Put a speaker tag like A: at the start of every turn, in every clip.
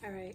A: All right.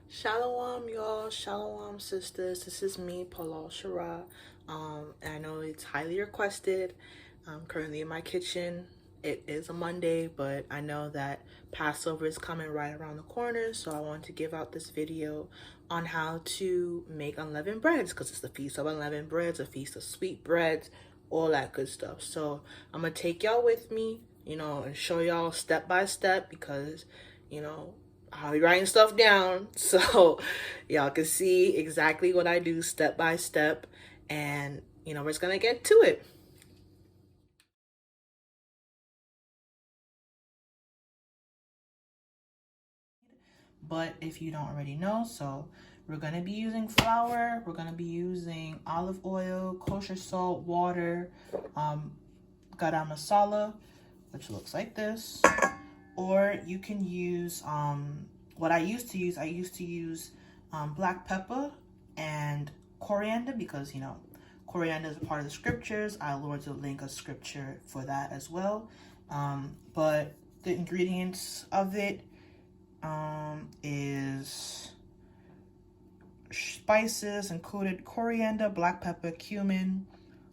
A: Shalom, y'all. Shalom, sisters. This is me, Paul Shara. And I know it's highly requested. I'm currently in my kitchen. It is a Monday, but I know that Passover is coming right around the corner, so I want to give out this video on how to make unleavened breads, because it's the Feast of Unleavened Breads, a feast of sweet breads, all that good stuff. So I'm gonna take y'all with me, and show y'all step by step, because I'll be writing stuff down so y'all can see exactly what I do step by step, and we're just gonna get to it. But if you don't already know, so we're going to be using flour, we're going to be using olive oil, kosher salt, water, garam masala, which looks like this. Or you can use what I used to use black pepper and coriander, because coriander is a part of the scriptures. I'll lower the link of scripture for that as well. But the ingredients of it is spices, included coriander, black pepper, cumin,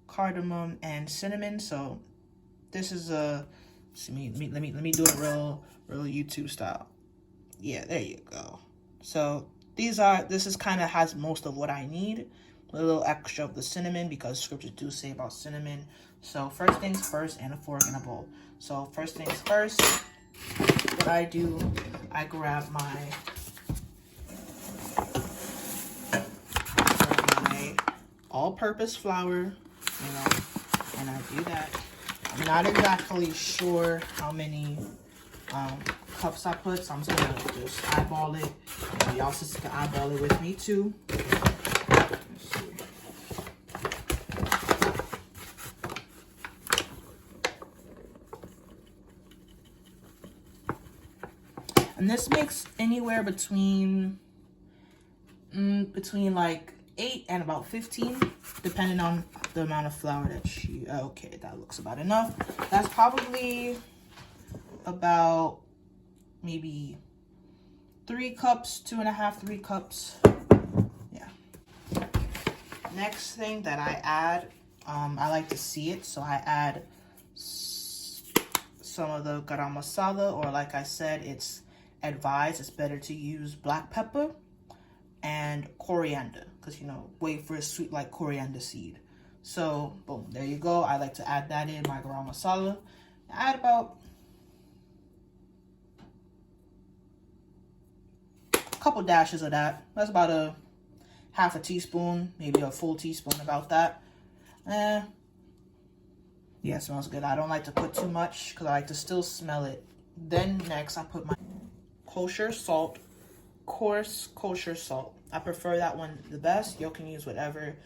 A: cardamom, and cinnamon. So this is let me do it real YouTube style. Yeah, there you go. So this is kind of has most of what I need. A little extra of the cinnamon, because scriptures do say about cinnamon. So first things first, and a fork and a bowl. So first things first, what I do, I grab my all-purpose flour, and I do that. I'm not exactly sure how many cups I put, so I'm just gonna just eyeball it. Y'all sisters can eyeball it with me too. Let's see. And this makes anywhere between like 8 and about 15, depending on the amount of flour that you. Okay, that looks about enough. That's probably about maybe 3 cups, 2.5, 3 cups. Yeah. Next thing that I add, I like to see it, so I add some of the garam masala, or like I said, it's advised, it's better to use black pepper and coriander, because wait for a sweet like coriander seed. So boom, there you go. I like to add that in my garam masala. Add about a couple dashes of that. That's about a half a teaspoon, maybe a full teaspoon, about that. Yeah, it smells good. I don't like to put too much because I like to still smell it. Then next I put my kosher salt, coarse kosher salt. I prefer that one the best. You can use whatever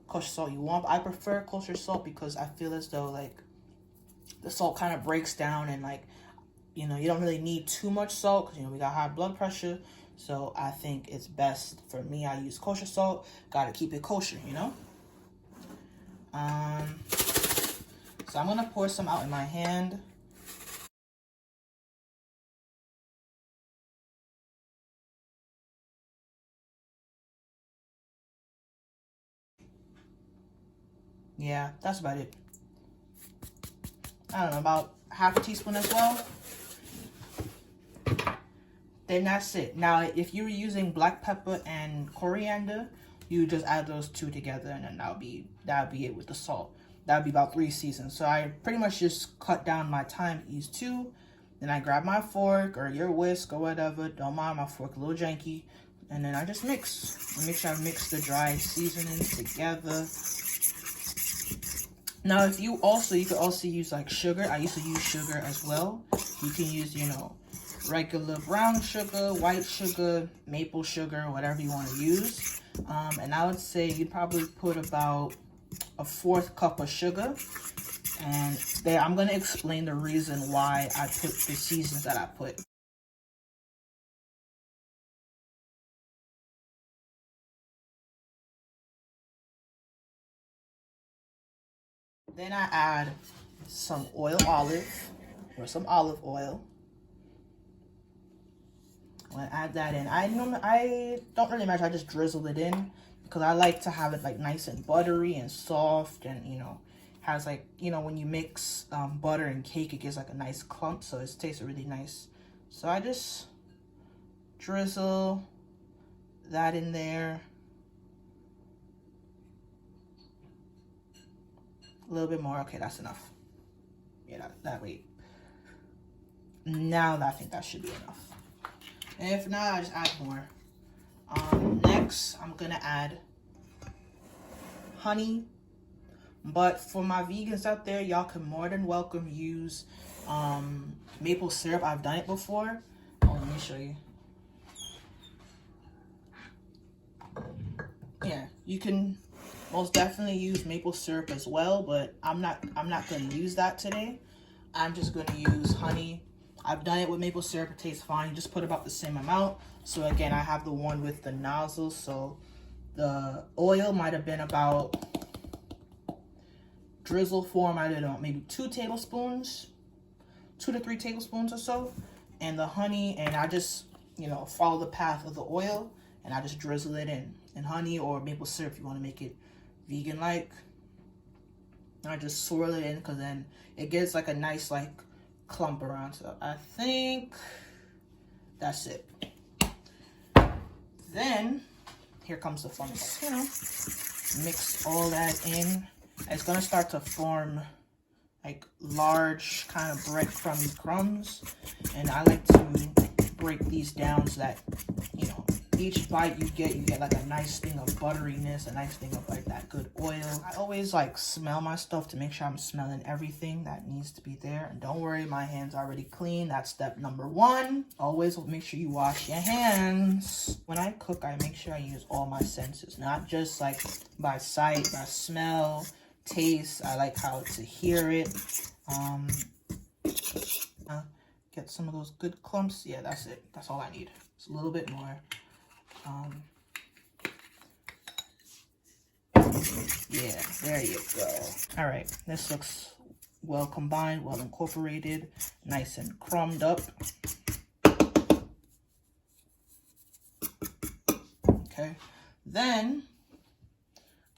A: kosher salt you want, but I prefer kosher salt because I feel as though like the salt kind of breaks down, and like you don't really need too much salt, because we got high blood pressure. So I think it's best for me. I use kosher salt. Gotta keep it kosher, So I'm gonna pour some out in my hand. Yeah, that's about it. I don't know, about half a teaspoon as well. Then that's it. Now, if you're using black pepper and coriander, you just add those two together, and then that'll be it with the salt. That'll be about 3 seasons. So I pretty much just cut down my time to use 2. Then I grab my fork or your whisk or whatever. Don't mind my fork, a little janky. And then I just mix. Make sure I mix the dry seasonings together. Now, you could also use like sugar. I used to use sugar as well. You can use, regular brown sugar, white sugar, maple sugar, whatever you want to use. And I would say you'd probably put about a 1/4 cup of sugar. And there, I'm going to explain the reason why I put the seasons that I put. Then I add some olive oil. I'm gonna add that in. I don't really matter. I just drizzle it in because I like to have it like nice and buttery and soft, and you know, has like, you know, when you mix butter and cake, it gives like a nice clump, so it tastes really nice. So I just drizzle that in there. A little bit more. Okay, that's enough. Yeah, that way. Now I think that should be enough. And if not, I just add more. Next, I'm gonna add honey. But for my vegans out there, y'all can more than welcome use maple syrup. I've done it before. Oh, let me show you. Yeah, you can most definitely use maple syrup as well, but I'm not going to use that today. I'm just going to use honey. I've done it with maple syrup. It tastes fine. You just put about the same amount. So again, I have the one with the nozzle. So the oil might have been about, drizzle form, I don't know, maybe 2 tablespoons, 2 to 3 tablespoons or so. And the honey, and I just, you know, follow the path of the oil, and I just drizzle it in. And honey or maple syrup if you want to make it vegan-like. I just swirl it in because then it gets like a nice like clump around. So I think that's it. Then here comes the fun part. You know, mix all that in. It's gonna start to form like large kind of breadcrumby crumbs, and I like to break these down so that, you know, each bite you get like a nice thing of butteriness, a nice thing of like that good oil. I always like smell my stuff to make sure I'm smelling everything that needs to be there. And don't worry, my hands are already clean. That's step number 1. Always make sure you wash your hands. When I cook, I make sure I use all my senses, not just like by sight, by smell, taste. I like how to hear it. Get some of those good clumps. Yeah, that's it. That's all I need. It's a little bit more. Yeah, there you go. All right, this looks well combined, well incorporated, nice and crumbed up. Okay, then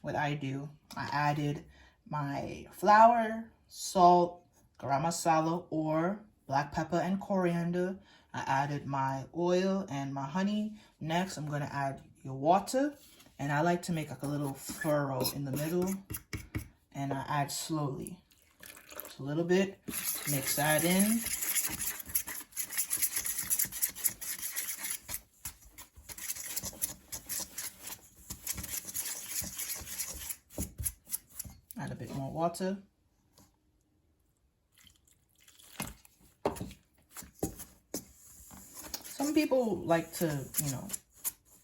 A: what I do, I added my flour, salt, garam masala, or black pepper and coriander. I added my oil and my honey. Next, I'm going to add your water. And I like to make like a little furrow in the middle. And I add slowly. Just a little bit. Mix that in. Add a bit more water. Some people like to, you know,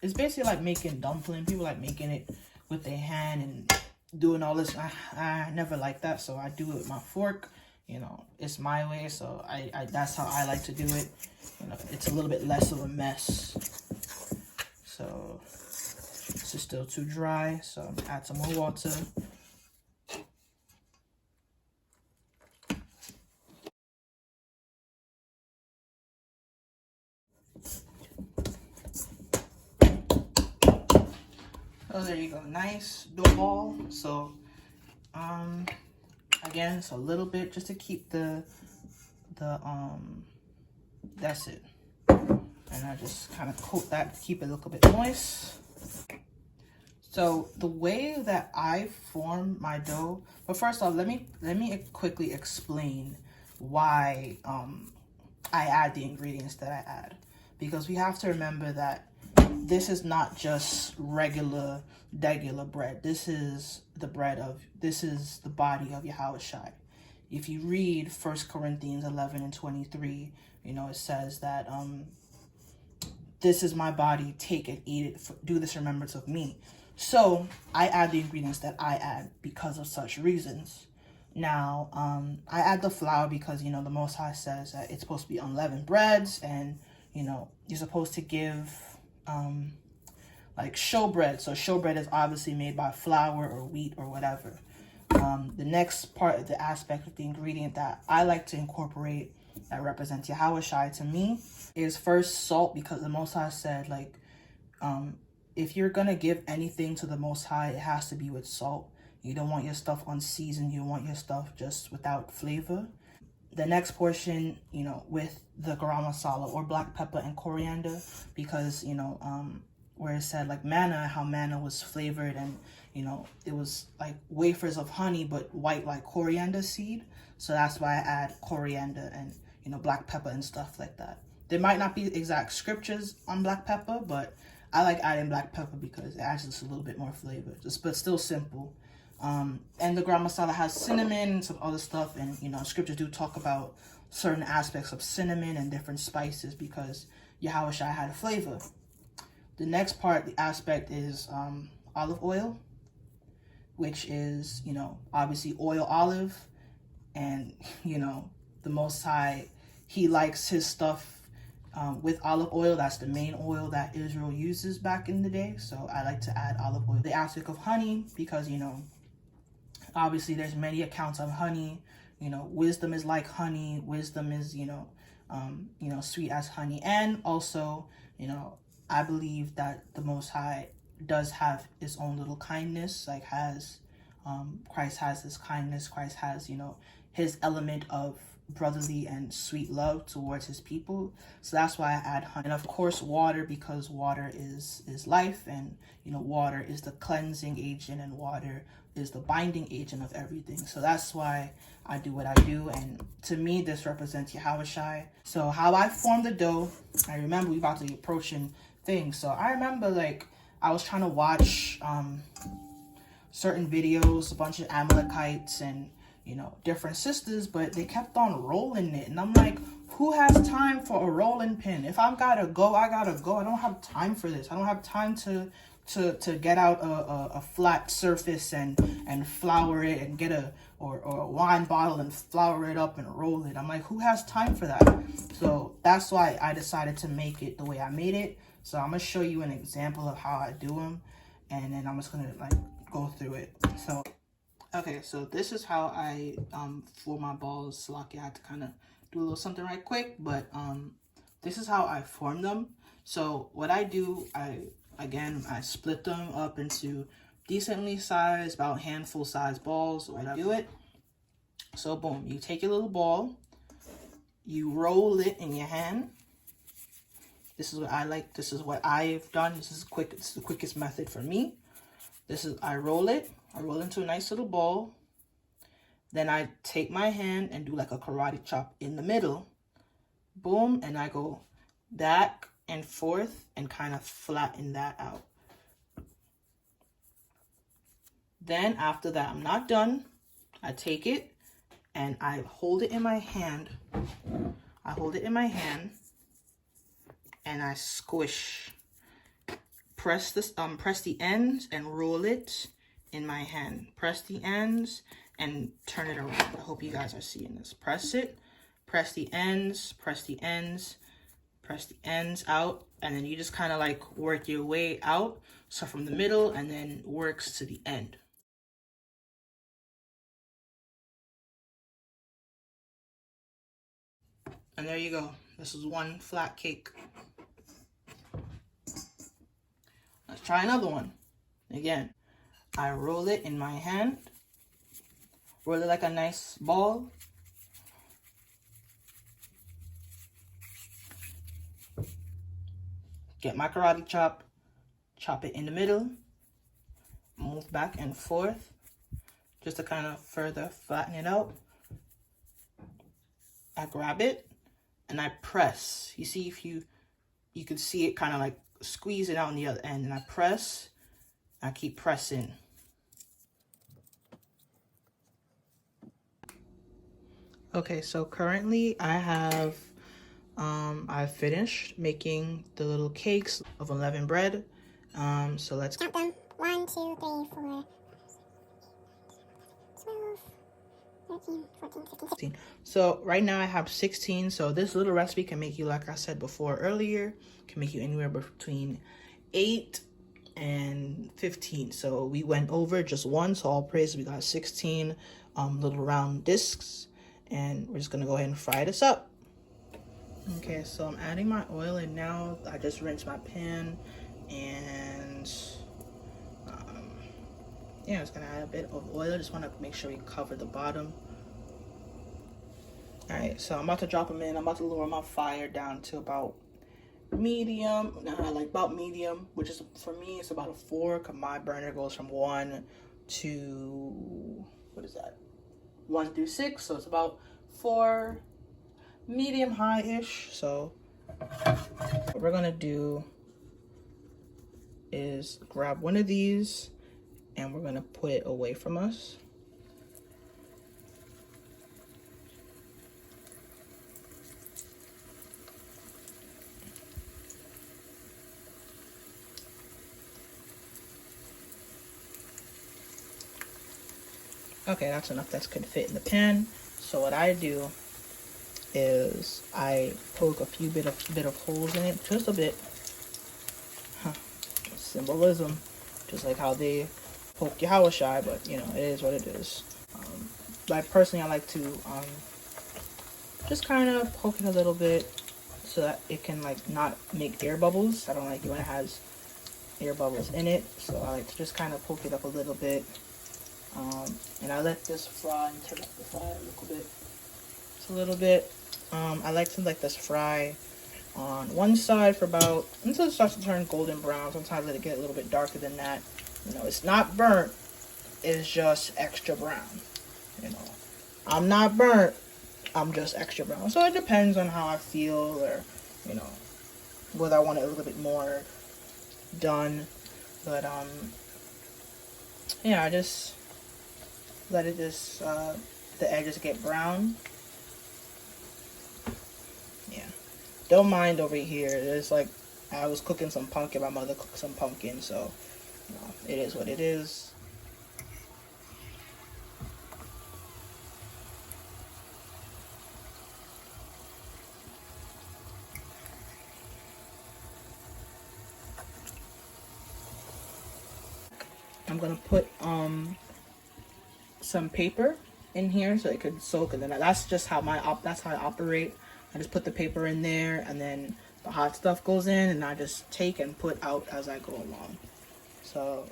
A: it's basically like making dumpling. People like making it with their hand and doing all this. I never like that, so I do it with my fork. You know, it's my way, so I that's how I like to do it. You know, it's a little bit less of a mess. So this is still too dry, so I'm gonna add some more water. Oh, there you go, nice dough ball. So again, it's a little bit just to keep the that's it. And I just kind of coat that to keep it a little bit moist. So the way that I form my dough, but first off, let me quickly explain why I add the ingredients that I add, because we have to remember that this is not just regular bread. This is the body of Yahushua. If you read 1 Corinthians 11 and 23, you know, it says that this is my body, take it, eat it, do this in remembrance of me. So I add the ingredients that I add because of such reasons. Now, I add the flour because, you know, the Most High says that it's supposed to be unleavened breads, and, you know, you're supposed to give like showbread. So showbread is obviously made by flour or wheat or whatever. The next part of the aspect of the ingredient that I like to incorporate that represents Yahushua to me is first salt, because the Most High said, like, if you're gonna give anything to the Most High, it has to be with salt. You don't want your stuff unseasoned. You want your stuff just without flavor. The next portion, you know, with the garam masala or black pepper and coriander, because, you know, where it said like manna, how manna was flavored, and, you know, it was like wafers of honey but white like coriander seed. So that's why I add coriander and, you know, black pepper and stuff like that. There might not be exact scriptures on black pepper, but I like adding black pepper because it adds just a little bit more flavor, just but still simple. And the garam masala has cinnamon and some other stuff, and, you know, scriptures do talk about certain aspects of cinnamon and different spices because Yahweh Shai had a flavor. The next part, the aspect, is olive oil, which is, you know, obviously oil olive, and, you know, the Most High, he likes his stuff with olive oil. That's the main oil that Israel uses back in the day, so I like to add olive oil. The aspect of honey, because, you know, obviously there's many accounts of honey. You know, wisdom is like honey. Wisdom is, you know, sweet as honey. And also, you know, I believe that the Most High does have his own little kindness, like Christ has his kindness. Christ has, you know, his element of brotherly and sweet love towards his people. So that's why I add honey. And of course water, because water is life, and, you know, water is the cleansing agent, and water is the binding agent of everything. So that's why I do what I do, and to me this represents Yahweh Shai. So how I form the dough, I remember we about to be approaching things, so I remember, like, I was trying to watch certain videos, a bunch of Amalekites and, you know, different sisters, but they kept on rolling it, and I'm like, who has time for a rolling pin? If I've gotta go, I gotta go. I don't have time for this. I don't have time to get out a flat surface and flour it, and get a wine bottle and flour it up and roll it. I'm like, who has time for that? So that's why I decided to make it the way I made it. So I'm gonna show you an example of how I do them, and then I'm just gonna, like, go through it. So okay, so this is how I for my balls. So I had to kind of do a little something right quick, but this is how I form them. So what I do, I split them up into decently sized, about handful size balls. So I do it. So boom, you take your little ball, you roll it in your hand. This is what I like. This is what I've done. This is quick. It's the quickest method for me. I roll it. I roll into a nice little ball. Then I take my hand and do like a karate chop in the middle. Boom, and I go back and forth and kind of flatten that out. Then after that, I'm not done. I take it and I hold it in my hand. I hold it in my hand and I squish. Press the ends and roll it in my hand. Press the ends and turn it around. I hope you guys are seeing this. Press it, press the ends, press the ends, press the ends out, and then you just kind of like work your way out. So from the middle and then works to the end. And there you go. This is one flat cake. Let's try another one. Again, I roll it in my hand. Roll it like a nice ball. Get my karate chop. Chop it in the middle. Move back and forth. Just to kind of further flatten it out. I grab it and I press. You see, if you can see it kind of like squeeze it out on the other end, and I press. I keep pressing. Okay, so currently I have I've finished making the little cakes of unleavened bread. So let's count them. 1, 2, 3, 4, 12, 13, 14, 15, 16. So right now I have 16. So this little recipe can make you, like I said before earlier, can make you anywhere between 8 and 15. So we went over just one, so all praise, we got 16 little round discs, and we're just gonna go ahead and fry this up. Okay, so I'm adding my oil in now. I just rinsed my pan, and yeah, I'm just gonna add a bit of oil. I just want to make sure we cover the bottom. All right, so I'm about to drop them in. I'm about to lower my fire down to about medium, like about medium, which is for me it's about a 4, because my burner goes from 1 to, what is that, 1 through 6, so it's about 4, medium high-ish. So what we're gonna do is grab one of these and we're gonna put it away from us. Okay, that's enough. That can fit in the pan. So what I do is I poke a few bit of holes in it, just a bit. Huh. Symbolism, just like how they poke Yahushai, but you know, it is what it is. But personally, I like to just kind of poke it a little bit so that it can like not make air bubbles. I don't like it when it has air bubbles in it, so I like to just kind of poke it up a little bit. And I let this fry and turn up the fire a little bit. Just a little bit. I like to let this fry on one side for about, until it starts to turn golden brown. Sometimes I let it get a little bit darker than that. You know, it's not burnt, it's just extra brown. You know, I'm not burnt, I'm just extra brown. So it depends on how I feel, or, you know, whether I want it a little bit more done. But, yeah, I just let it just, the edges get brown. Yeah. Don't mind over here. It's like, I was cooking some pumpkin. My mother cooked some pumpkin, so, you know, it is what it is. I'm gonna put some paper in here so it could soak, and then that's just how that's how I operate. I just put the paper in there, and then the hot stuff goes in, and I just take and put out as I go along. So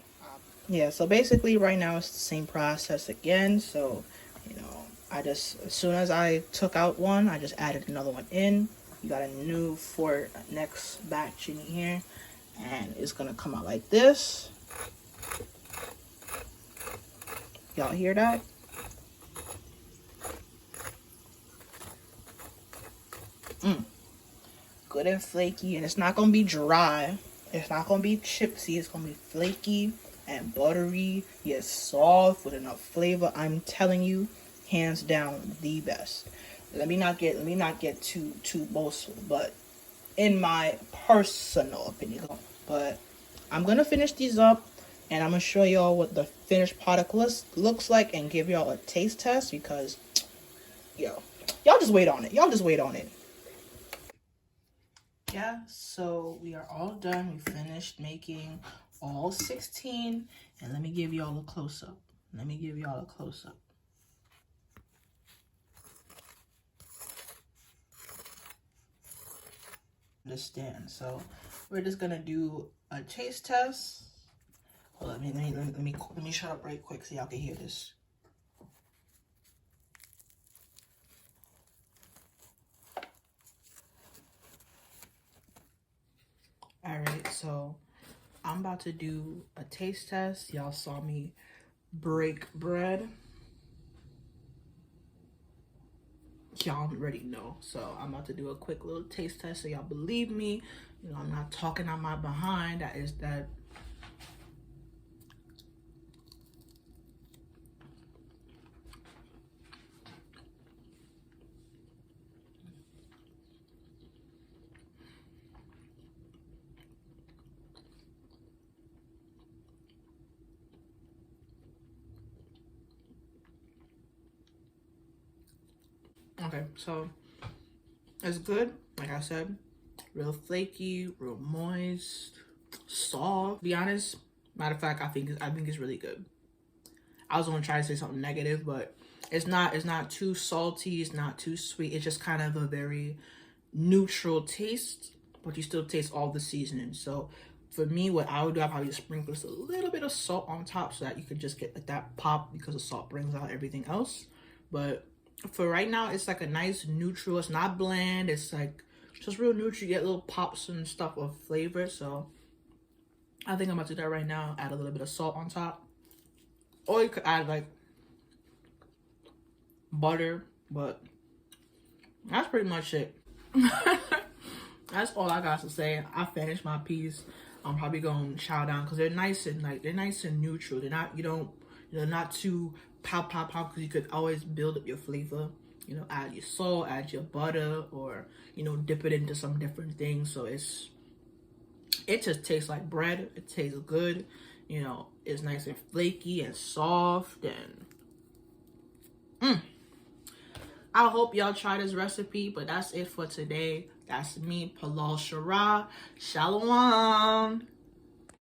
A: yeah, so basically right now it's the same process again. So, you know, I just, as soon as I took out one, I just added another one in. You got a new for next batch in here, and it's gonna come out like this. Y'all hear that? Good and flaky, and it's not gonna be dry. It's not gonna be chipsy. It's gonna be flaky and buttery, yet soft with enough flavor. I'm telling you, hands down, the best. Let me not get too boastful, but in my personal opinion. But I'm gonna finish these up, and I'm gonna show y'all what the finished product looks like, and give y'all a taste test, because y'all just wait on it. Y'all just wait on it. Yeah, so we are all done. We finished making all 16, and let me give y'all a close-up. Understand. So we're just gonna do a taste test. Hold on, let me shut up right quick so y'all can hear this. All right, so I'm about to do a taste test. Y'all saw me break bread. Y'all already know. So I'm about to do a quick little taste test so y'all believe me. You know, I'm not talking on my behind. That is that. Okay, so it's good. Like I said, real flaky, real moist, soft. To be honest, matter of fact, I think it's really good. I was gonna try to say something negative, but it's not too salty, it's not too sweet. It's just kind of a very neutral taste, but you still taste all the seasoning. So for me, what I would do, I probably just sprinkle just a little bit of salt on top so that you could just get like that pop, because the salt brings out everything else. But for right now, it's like a nice neutral. It's not bland. It's like just real neutral. You get little pops and stuff of flavor. So I think I'm about to do that right now. Add a little bit of salt on top. Or you could add like butter, but that's pretty much it. That's all I got to say. I finished my piece. I'm probably gonna chow down because they're nice and neutral. They're not, they're not too pop because you could always build up your flavor. Add your salt, add your butter, or dip it into some different things. So it just tastes like bread. It tastes good. It's nice and flaky and soft, and I hope y'all try this recipe. But that's it for today. That's me, Palal Shara. Shalom.